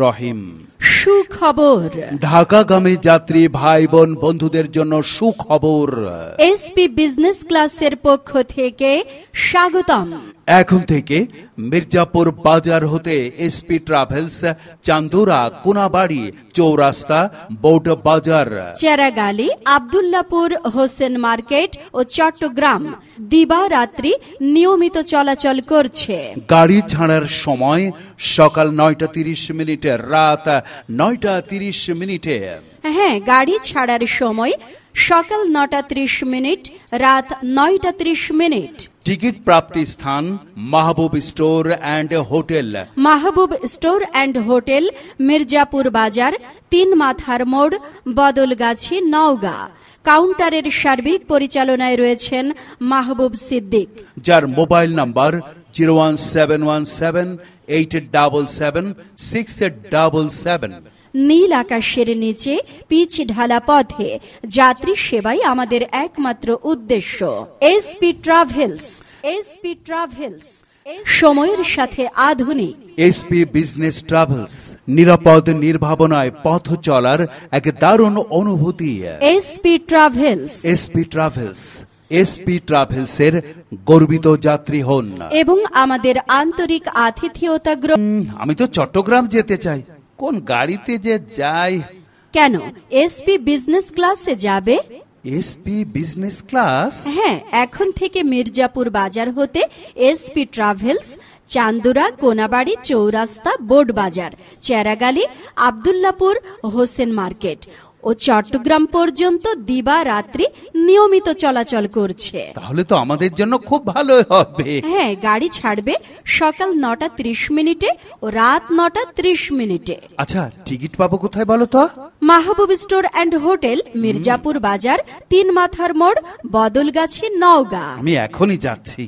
রহিম। সুখবর, ঢাকাগামী যাত্রী ভাই বোন বন্ধুদের জন্য সুখবর। এসপি বিজনেস ক্লাসের পক্ষ থেকে স্বাগতম। এখন থেকে মির্জাপুর বাজার হতে এসপি ট্রাভেলস, চান্দুরা, কোনাবাড়ি, চৌরাস্তা, বোর্ড বাজার, চেরাগালি, আব্দুল্লাপুর, হোসেন মার্কেট ও চট্টগ্রাম দিবারাত্রি নিয়মিত চলাচল করছে। গাড়ি ছাড়ার সময় সকাল 9:30 রাত 9:30। হ্যাঁ, গাড়ি ছাড়ার সময় সকাল 9:30 রাত 9:30। টিকিট প্রাপ্তি স্থান Mahbub store and hotel. Mahbub store and hotel, Mirzapur Bazar, 3 মাথার মোড়, বদলগাছি, নওগাঁ। কাউন্টারের সার্বিক পরিচালনায় রয়েছেন মাহবুব সিদ্দিক, যার মোবাইল নাম্বার 01717877677। নীল আকাশের নিচে পিচ ঢালা পথে যাত্রী সেবাই আমাদের একমাত্র উদ্দেশ্য। এসপি ট্রাভেলস, এসপি ট্রাভেলস, সময়ের সাথে আধুনিক। এসপি বিজনেস ট্রাভেলস, নিরাপদ নির্ভাবনায় পথ চলার এক দারুণ অনুভূতি। SP travels, SP travels, SP ট্রাভেলসের গর্বিত যাত্রী হন এবং আমাদের আন্তরিক আতিথেয়তা আমি তো চট্টগ্রাম যেতে চাই, কোন গাড়িতে যে যাই? কেন, এসপি বিজনেস ক্লাসে যাবে। SP business class? হ্যাঁ, এখন থেকে মির্জাপুর বাজার হতে এসপি ট্রাভেলস, চান্দুরা, কোনাবাড়ি, চৌরাস্তা, বোর্ড বাজার, চেরাগালি, আব্দুল্লাপুর, হোসেন মার্কেট ও চট্টগ্রাম পর্যন্ত দিবারাত্রি নিয়মিত চলাচল করছে। তাহলে তো আমাদের জন্য খুব ভালো হবে। হ্যাঁ, গাড়ি ছাড়বে সকাল 9:30 ও রাত 9:30। আচ্ছা, টিকিট পাবো কোথায় বলো তো? মাহবুব store and hotel, Mirzapur Bazar, 3 মাথার মোড়, বদলগাছি, নওগাঁ। আমি এখনই যাচ্ছি।